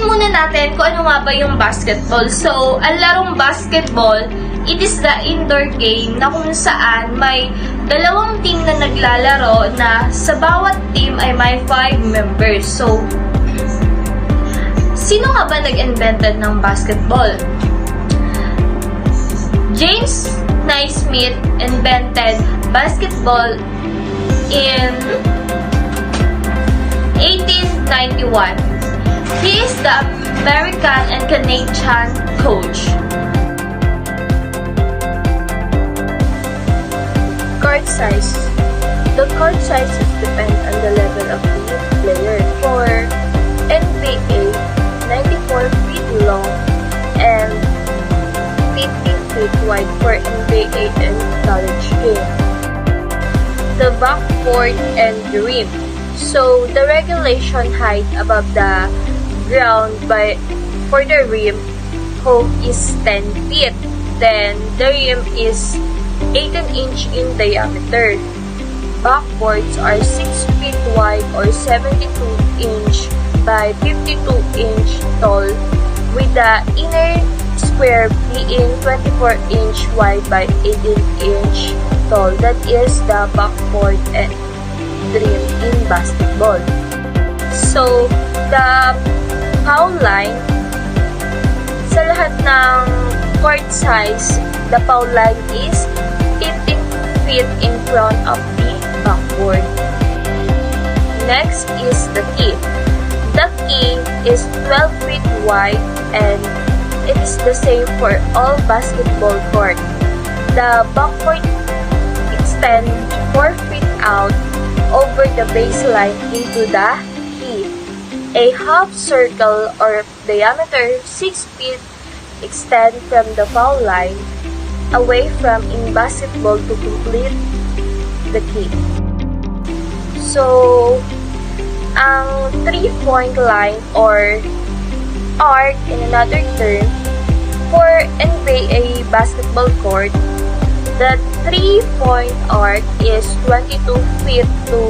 unahin muna natin kung ano nga ba yung basketball. So, ang larong basketball, it is the indoor game na kung saan may dalawang team na naglalaro na sa bawat team ay may 5 members. So, sino nga ba nag-invented ng basketball? James Naismith invented basketball in 1891. He is the American and Canadian coach. Court size. The court sizes depend on the level of the player. For NBA, 94 feet long and 50 feet wide for NBA and college game. The backboard and the rim. So, the regulation height above the ground for the rim is 10 feet. Then, the rim is 18-inch in diameter. Backboards are 6 feet wide or 72-inch by 52-inch tall, with the inner square being 24-inch wide by 18-inch tall. That is the backboard and rim in basketball. So, the foul line, sa lahat ng court size, the foul line is 15 feet in front of the backboard. Next is the key. The key is 12 feet wide and it is the same for all basketball court. The backboard extends 4 feet out over the baseline into the key. A half circle or diameter 6 feet extend from the foul line away from in basketball to complete the key. So, ang 3-point line or arc in another term for NBA basketball court, the 3-point arc is 22 feet to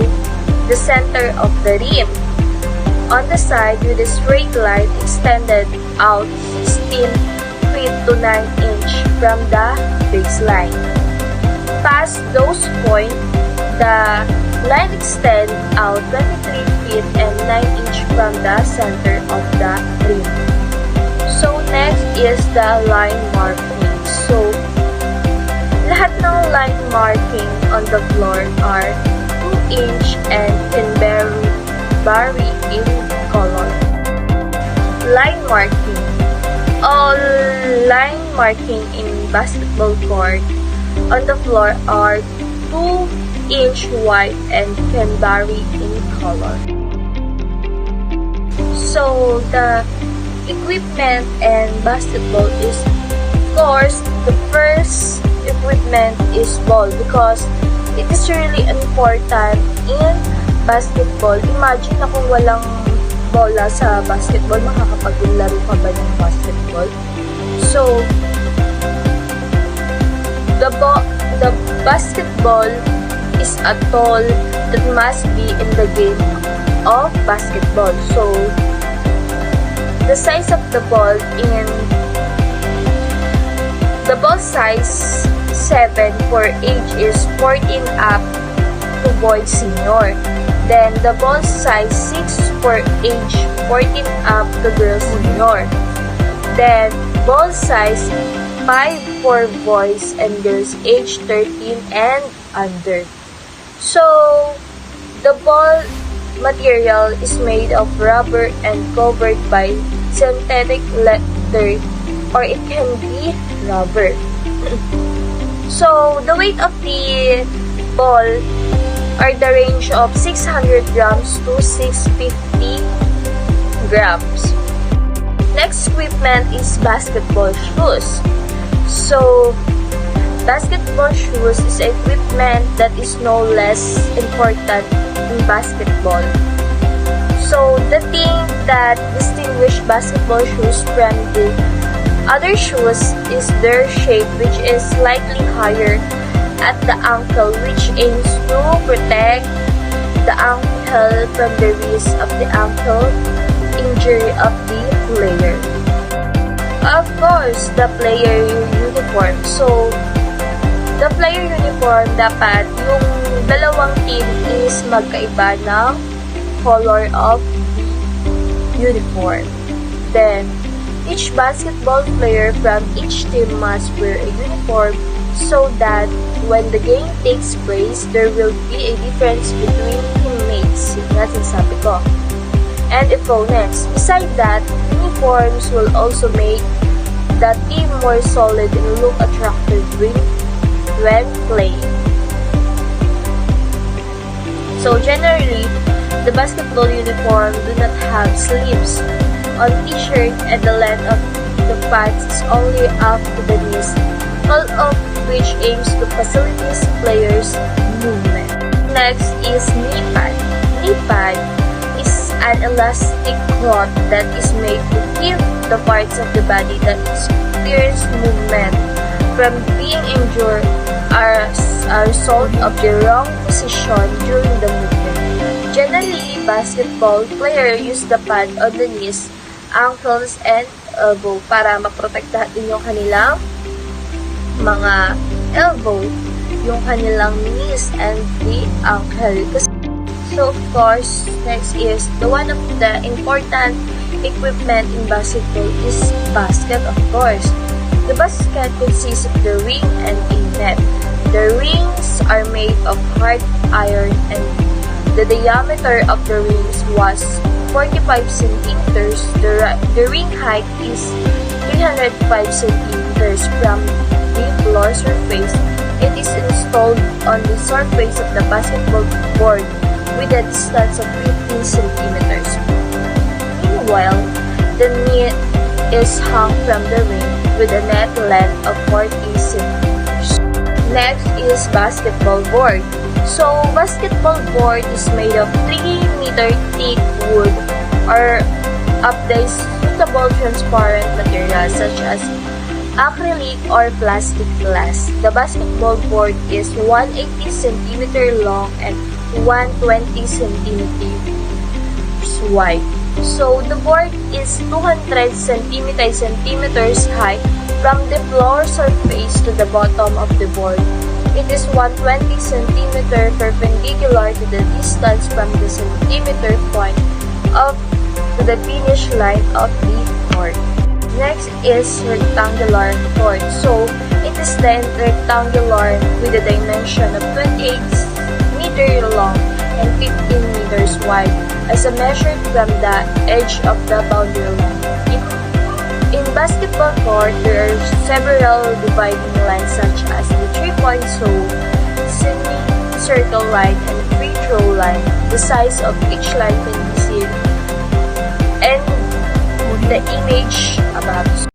the center of the rim. On the side with a straight line extended out 16 feet to 9-inch from the baseline. Past those points, the line extends out 23 feet and 9-inch from the center of the rim. So, next is the line marking. So, lahat ng line marking on the floor are 2-inch and can vary in color. Line marking. All line marking in basketball court on the floor are 2-inch wide and can vary in color. So, the equipment and basketball is, of course, the first equipment is ball because it is really important in basketball. Imagine na kung walang bola sa basketball, makakapaglaro ka ba ng basketball? So, the basketball is a tool that must be in the game of basketball. So, the size of the ball in the ball size 7 for age is 14 up to boy senior. Then the ball size 6 for age 14 up to girl senior. Then ball size 5 for boys and girls age 13 and under. So the ball material is made of rubber and covered by synthetic leather, or it can be rubber. So the weight of the ball are the range of 600 grams to 650 grams. Next equipment is basketball shoes. So, basketball shoes is equipment that is no less important in basketball. So, the thing that distinguishes basketball shoes from the other shoes is their shape, which is slightly higher at the ankle, which aims to protect the ankle from the risk of the ankle injury of the player. Of course, the player uniform. So, the player uniform, dapat yung dalawang team is magkaiba ng color of uniform. Then, each basketball player from each team must wear a uniform so that when the game takes place, there will be a difference between teammates, yun nga sinasabi ko, and opponents. Besides that, uniforms will also make the team more solid and look attractive when playing. So generally, the basketball uniform do not have sleeves on t-shirt and the length of the pants is only up to the knees, all of which aims to facilitate players' movement. Next is knee pad. Knee pad is an elastic cloth that is made to keep the parts of the body that experience movement from being injured as a result of the wrong position during the movement. Generally, basketball player use the pad on the knees, ankles, and elbow para maprotektahan din yung kanilang mga elbow, yung kanilang knees, and the ankle. So, of course, next is the one of the important equipment in basketball is basket, of course. The basket consists of the ring and a net. The rings are made of hard iron and the diameter of the rings was 45 centimeters. The ring height is 305 centimeters from the floor surface. It is installed on the surface of the basketball board with a distance of 15 centimeters. Meanwhile, the net is hung from the ring with a net length of 40 centimeters. Next is basketball board. So, basketball board is made of 3-meter thick wood or of the suitable transparent materials such as acrylic or plastic glass. The basketball board is 180 cm long and 120 cm wide. So, the board is 200 centimeters high from the floor surface to the bottom of the board. It is 120 cm perpendicular to the distance from the centimeter point up to the finish line of the court. Next is rectangular court. So, it is then rectangular with a dimension of 28 meter long and 15 meters wide as measured from the edge of the boundary line. In basketball court, there are several dividing lines such as the 3-point zone, semi-circle line, and free throw line. The size of each line can be seen and the image above.